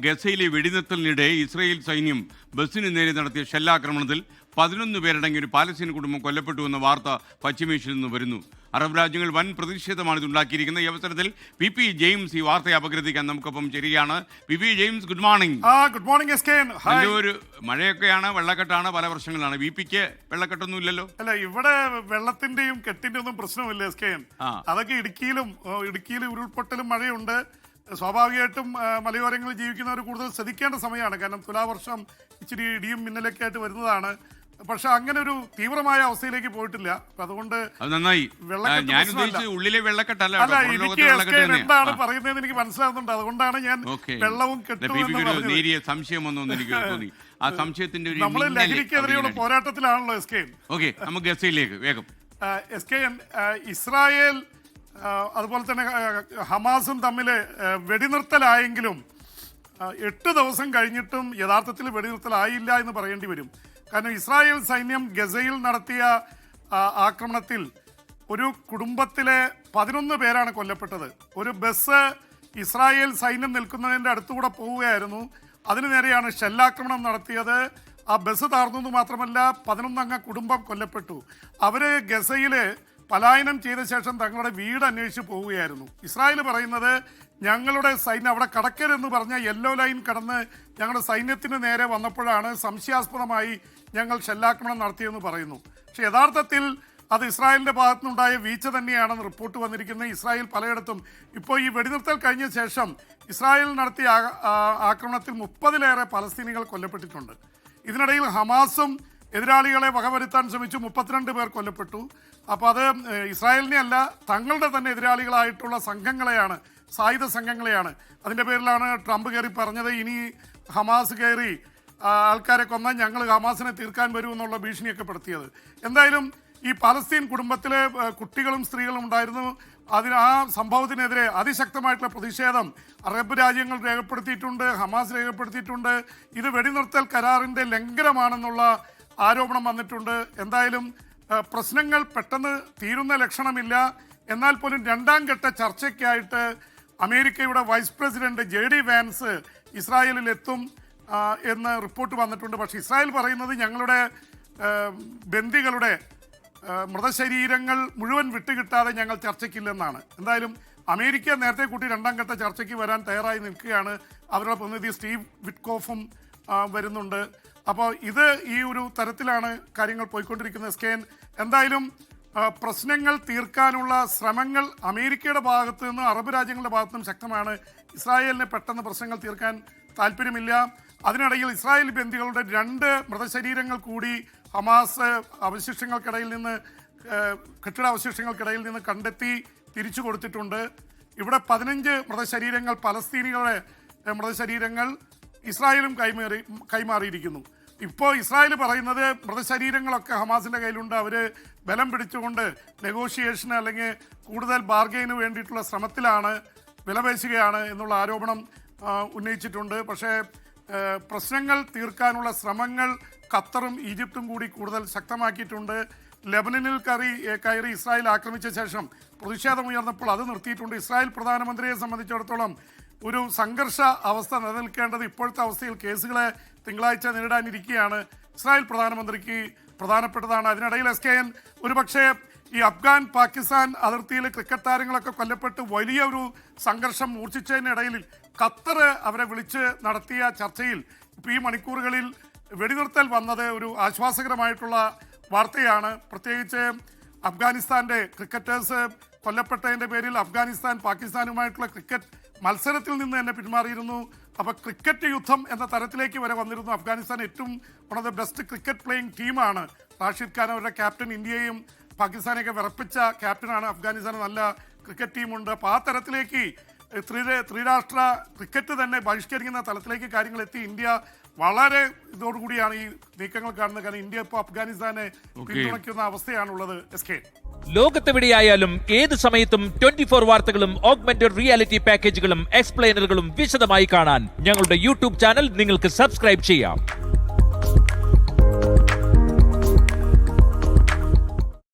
ഗസയിലെ വെടിനിർത്തലിനിടെ ഇസ്രായേൽ സൈന്യം ബസ്സിന് നേരെ നടത്തിയ ഷെല്ലാക്രമണത്തിൽ 11 പേരടങ്ങിയ ഒരു പാലസ്തീൻ കുടുംബം കൊല്ലപ്പെട്ടു എന്ന വാർത്ത പശ്ചിമേഷ്യയിൽ നിന്ന് വരുന്നു. അറബ് രാജ്യങ്ങൾ വൻ പ്രതിഷേധമാണ് ഇതുണ്ടാക്കിയിരിക്കുന്നത്. ഈ അവസരത്തിൽ പി ജെയിംസ് ഈ വാർത്തയെ അപഗ്രഥിക്കാൻ നമുക്കൊപ്പം ചേരുകയാണ്. P James, good morning. Good morning S K. ഒരു മഴയൊക്കെയാണ്, വെള്ളക്കെട്ടാണ്, പല പ്രശ്നങ്ങളാണ്. വിപിക്ക് വെള്ളക്കെട്ടൊന്നും ഇല്ലല്ലോ? അല്ല, ഇവിടെ വെള്ളത്തിന്റെയും കെട്ടിന്റെ ഒന്നും പ്രശ്നമില്ല എസ് കെ. അതൊക്കെ ഇടുക്കിയിലും ഉരുൾപൊട്ടലും മഴയുണ്ട്. സ്വാഭാവികമായിട്ടും മലയോരങ്ങളിൽ ജീവിക്കുന്നവർ കൂടുതൽ ശ്രദ്ധിക്കേണ്ട സമയമാണ്. കാരണം തുലാവർഷം ഇച്ചിരി ഇടിയും മിന്നലൊക്കെ ആയിട്ട് വരുന്നതാണ്. പക്ഷെ അങ്ങനെ ഒരു തീവ്രമായ അവസ്ഥയിലേക്ക് പോയിട്ടില്ല. അതുകൊണ്ട് ഉള്ളിലെ വെള്ളക്കെട്ടല്ല, എന്താണ് പറയുന്നതെന്ന് എനിക്ക് മനസ്സിലാകുന്നുണ്ട്. അതുകൊണ്ടാണ് ഞാൻ വെള്ളവും കെട്ടും നേരിയ സംശയം വന്നു എനിക്ക് തോന്നി. ആ സംശയത്തിന്റെ നമ്മൾ ലഹരിക്കെതിരെയുള്ള പോരാട്ടത്തിലാണല്ലോ എസ് കെ. ഓക്കെ, നമുക്ക് ഗസയിലേക്ക് വേഗം. എസ് കെ, ഇസ്രായേൽ അതുപോലെ തന്നെ ഹമാസും തമ്മിൽ വെടിനിർത്തലായെങ്കിലും 8 ദിവസം കഴിഞ്ഞിട്ടും യഥാർത്ഥത്തിൽ വെടിനിർത്തലായില്ല എന്ന് പറയേണ്ടി വരും. കാരണം ഇസ്രായേൽ സൈന്യം ഗസയിൽ നടത്തിയ ആക്രമണത്തിൽ ഒരു കുടുംബത്തിലെ 11 പേരാണ് കൊല്ലപ്പെട്ടത്. ഒരു ബസ് ഇസ്രായേൽ സൈന്യം നിൽക്കുന്നതിൻ്റെ അടുത്തുകൂടെ പോവുകയായിരുന്നു. അതിനു നേരെയാണ് ഷെല്ലാക്രമണം നടത്തിയത്. ആ ബസ് താർന്നു മാത്രമല്ല, 11 അംഗ കുടുംബം കൊല്ലപ്പെട്ടു. അവർ ഗസയിൽ പലായനം ചെയ്ത ശേഷം തങ്ങളുടെ വീട് അന്വേഷിച്ച് പോവുകയായിരുന്നു. ഇസ്രായേൽ പറയുന്നത് ഞങ്ങളുടെ സൈന്യം അവിടെ കടക്കരുതെന്ന് പറഞ്ഞ യെല്ലോ ലൈൻ കടന്ന് ഞങ്ങളുടെ സൈന്യത്തിന് നേരെ വന്നപ്പോഴാണ് സംശയാസ്പദമായി ഞങ്ങൾ ഷെല്ലാക്രമണം നടത്തിയെന്ന് പറയുന്നു. പക്ഷെ യഥാർത്ഥത്തിൽ അത് ഇസ്രായേലിൻ്റെ ഭാഗത്തുനിന്നുണ്ടായ വീഴ്ച തന്നെയാണെന്ന് റിപ്പോർട്ട് വന്നിരിക്കുന്നത്. ഇസ്രായേൽ പലയിടത്തും ഇപ്പോൾ ഈ വെടിനിർത്തൽ കഴിഞ്ഞ ശേഷം ഇസ്രായേൽ നടത്തിയ ആക്രമണത്തിൽ 30-ലേറെ പലസ്തീനികൾ കൊല്ലപ്പെട്ടിട്ടുണ്ട്. ഇതിനിടയിൽ ഹമാസും എതിരാളികളെ വകവരുത്താൻ ശ്രമിച്ചു. 32 പേർ കൊല്ലപ്പെട്ടു. അപ്പോൾ അത് ഇസ്രായേലിനെ അല്ല, തങ്ങളുടെ തന്നെ എതിരാളികളായിട്ടുള്ള സംഘങ്ങളെയാണ്, സായുധ സംഘങ്ങളെയാണ്. അതിൻ്റെ പേരിലാണ് ട്രംപ് കയറി പറഞ്ഞത് ഇനി ഹമാസ് കയറി ആൾക്കാരെ കൊന്നാൽ ഞങ്ങൾ ഹമാസിനെ തീർക്കാൻ വരുമെന്നുള്ള ഭീഷണിയൊക്കെ പെടുത്തിയത്. എന്തായാലും ഈ പലസ്തീൻ കുടുംബത്തിലെ കുട്ടികളും സ്ത്രീകളും ഉണ്ടായിരുന്നു. ആ സംഭവത്തിനെതിരെ അതിശക്തമായിട്ടുള്ള പ്രതിഷേധം അറബ് രാജ്യങ്ങൾ രേഖപ്പെടുത്തിയിട്ടുണ്ട്, ഹമാസ് രേഖപ്പെടുത്തിയിട്ടുണ്ട്. ഇത് വെടിനിർത്തൽ കരാറിൻ്റെ ലംഘനമാണെന്നുള്ള ആരോപണം വന്നിട്ടുണ്ട്. എന്തായാലും പ്രശ്നങ്ങൾ പെട്ടെന്ന് തീരുന്ന ലക്ഷണമില്ല. എന്നാൽ പോലും 2ാം ഘട്ട ചർച്ചയ്ക്കായിട്ട് അമേരിക്കയുടെ വൈസ് പ്രസിഡന്റ് JD വാൻസ് ഇസ്രായേലിൽ എത്തും എന്ന് റിപ്പോർട്ട് വന്നിട്ടുണ്ട്. പക്ഷേ ഇസ്രായേൽ പറയുന്നത് ഞങ്ങളുടെ ബന്ദികളുടെ മൃതശരീരങ്ങൾ മുഴുവൻ വിട്ടുകിട്ടാതെ ഞങ്ങൾ ചർച്ചയ്ക്കില്ലെന്നാണ്. എന്തായാലും അമേരിക്ക നേരത്തെ കൂട്ടി 2ാം ഘട്ട ചർച്ചയ്ക്ക് വരാൻ തയ്യാറായി നിൽക്കുകയാണ്. അവരുടെ പ്രതിനിധി സ്റ്റീവ് വിറ്റ്കോഫും വരുന്നുണ്ട്. അപ്പോൾ ഇത് ഈ ഒരു തരത്തിലാണ് കാര്യങ്ങൾ പോയിക്കൊണ്ടിരിക്കുന്നത് സ്കേൻ. എന്തായാലും പ്രശ്നങ്ങൾ തീർക്കാനുള്ള ശ്രമങ്ങൾ അമേരിക്കയുടെ ഭാഗത്തു നിന്നും അറബ് രാജ്യങ്ങളുടെ ഭാഗത്തു നിന്നും ശക്തമാണ്. ഇസ്രായേലിന് പെട്ടെന്ന് പ്രശ്നങ്ങൾ തീർക്കാൻ താല്പര്യമില്ല. അതിനിടയിൽ ഇസ്രായേൽ ബന്ദികളുടെ 2 മൃതശരീരങ്ങൾ കൂടി ഹമാസ് അവശിഷ്ടങ്ങൾക്കിടയിൽ നിന്ന് കെട്ടിടാവശിഷ്ടങ്ങൾക്കിടയിൽ നിന്ന് കണ്ടെത്തി തിരിച്ചു കൊടുത്തിട്ടുണ്ട്. ഇവിടെ 15 മൃതശരീരങ്ങൾ, പലസ്തീനികളുടെ മൃതശരീരങ്ങൾ ഇസ്രായേലും കൈമാറിയിരിക്കുന്നു. ഇപ്പോൾ ഇസ്രായേൽ പറയുന്നത് മൃതശരീരങ്ങളൊക്കെ ഹമാസിൻ്റെ കയ്യിലുണ്ട്, അവർ ബലം പിടിച്ചുകൊണ്ട് നെഗോഷിയേഷന് അല്ലെങ്കിൽ കൂടുതൽ ബാർഗെയിന് വേണ്ടിയിട്ടുള്ള ശ്രമത്തിലാണ്, വിലപേശുകയാണ് എന്നുള്ള ആരോപണം ഉന്നയിച്ചിട്ടുണ്ട്. പക്ഷേ പ്രശ്നങ്ങൾ തീർക്കാനുള്ള ശ്രമങ്ങൾ ഖത്തറും ഈജിപ്തും കൂടി കൂടുതൽ ശക്തമാക്കിയിട്ടുണ്ട്. ലെബനനിൽ കയറി ഇസ്രായേൽ ആക്രമിച്ച ശേഷം പ്രതിഷേധമുയർന്നപ്പോൾ അത് നിർത്തിയിട്ടുണ്ട്. ഇസ്രായേൽ പ്രധാനമന്ത്രിയെ സംബന്ധിച്ചിടത്തോളം ഒരു സംഘർഷ അവസ്ഥ നിലനിൽക്കേണ്ടത് ഇപ്പോഴത്തെ അവസ്ഥയിൽ കേസുകളെ തിങ്കളാഴ്ച നേരിടാനിരിക്കുകയാണ് ഇസ്രായേൽ പ്രധാനമന്ത്രിക്ക് പ്രധാനപ്പെട്ടതാണ്. അതിനിടയിൽ SKN ഒരുപക്ഷെ ഈ അഫ്ഗാൻ പാകിസ്ഥാൻ അതിർത്തിയിൽ ക്രിക്കറ്റ് താരങ്ങളൊക്കെ കൊല്ലപ്പെട്ട് വലിയ ഒരു സംഘർഷം മൂർച്ഛിച്ചതിനിടയിൽ ഖത്തർ അവരെ വിളിച്ച് നടത്തിയ ചർച്ചയിൽ ഇപ്പോൾ ഈ മണിക്കൂറുകളിൽ വെടിനിർത്തൽ വന്നത് ഒരു ആശ്വാസകരമായിട്ടുള്ള വാർത്തയാണ്. പ്രത്യേകിച്ച് അഫ്ഗാനിസ്ഥാൻ്റെ ക്രിക്കറ്റേഴ്സ് കൊല്ലപ്പെട്ടതിൻ്റെ പേരിൽ അഫ്ഗാനിസ്ഥാൻ പാകിസ്ഥാനുമായിട്ടുള്ള ക്രിക്കറ്റ് മത്സരത്തിൽ നിന്ന് തന്നെ പിന്മാറിയിരുന്നു. അപ്പോൾ ക്രിക്കറ്റ് യുദ്ധം എന്ന തരത്തിലേക്ക് വരെ വന്നിരുന്നു. അഫ്ഗാനിസ്ഥാൻ ഏറ്റവും one of the best cricket playing ടീമാണ്. റാഷിദ് ഖാൻ അവരുടെ ക്യാപ്റ്റൻ, ഇന്ത്യയും പാകിസ്ഥാനെയൊക്കെ വിറപ്പിച്ച ക്യാപ്റ്റനാണ്. അഫ്ഗാനിസ്ഥാന് നല്ല ക്രിക്കറ്റ് ടീമുണ്ട്. അപ്പോൾ ആ തരത്തിലേക്ക് ത്രിരാഷ്ട്ര ക്രിക്കറ്റ് തന്നെ ബഹിഷ്കരിക്കുന്ന തലത്തിലേക്ക് കാര്യങ്ങൾ എത്തി. ഇന്ത്യ വളരെ ഇതോടുകൂടിയാണ് ഈ നീക്കങ്ങൾ കാണുന്നത്. കാരണം ഇന്ത്യ ഇപ്പോൾ അഫ്ഗാനിസ്ഥാനെ പിന്തുണയ്ക്കുന്ന അവസ്ഥയാണുള്ളത്. SK, ലോകത്തെവിടെയായാലും ഏത് സമയത്തും 24 വാർത്തകളും ഓഗ്മെന്റഡ് റിയാലിറ്റി പാക്കേജുകളും എക്സ്പ്ലെയിനറുകളും വിശദമായി കാണാൻ ഞങ്ങളുടെ യൂട്യൂബ് ചാനൽ നിങ്ങൾക്ക് സബ്സ്ക്രൈബ് ചെയ്യാം.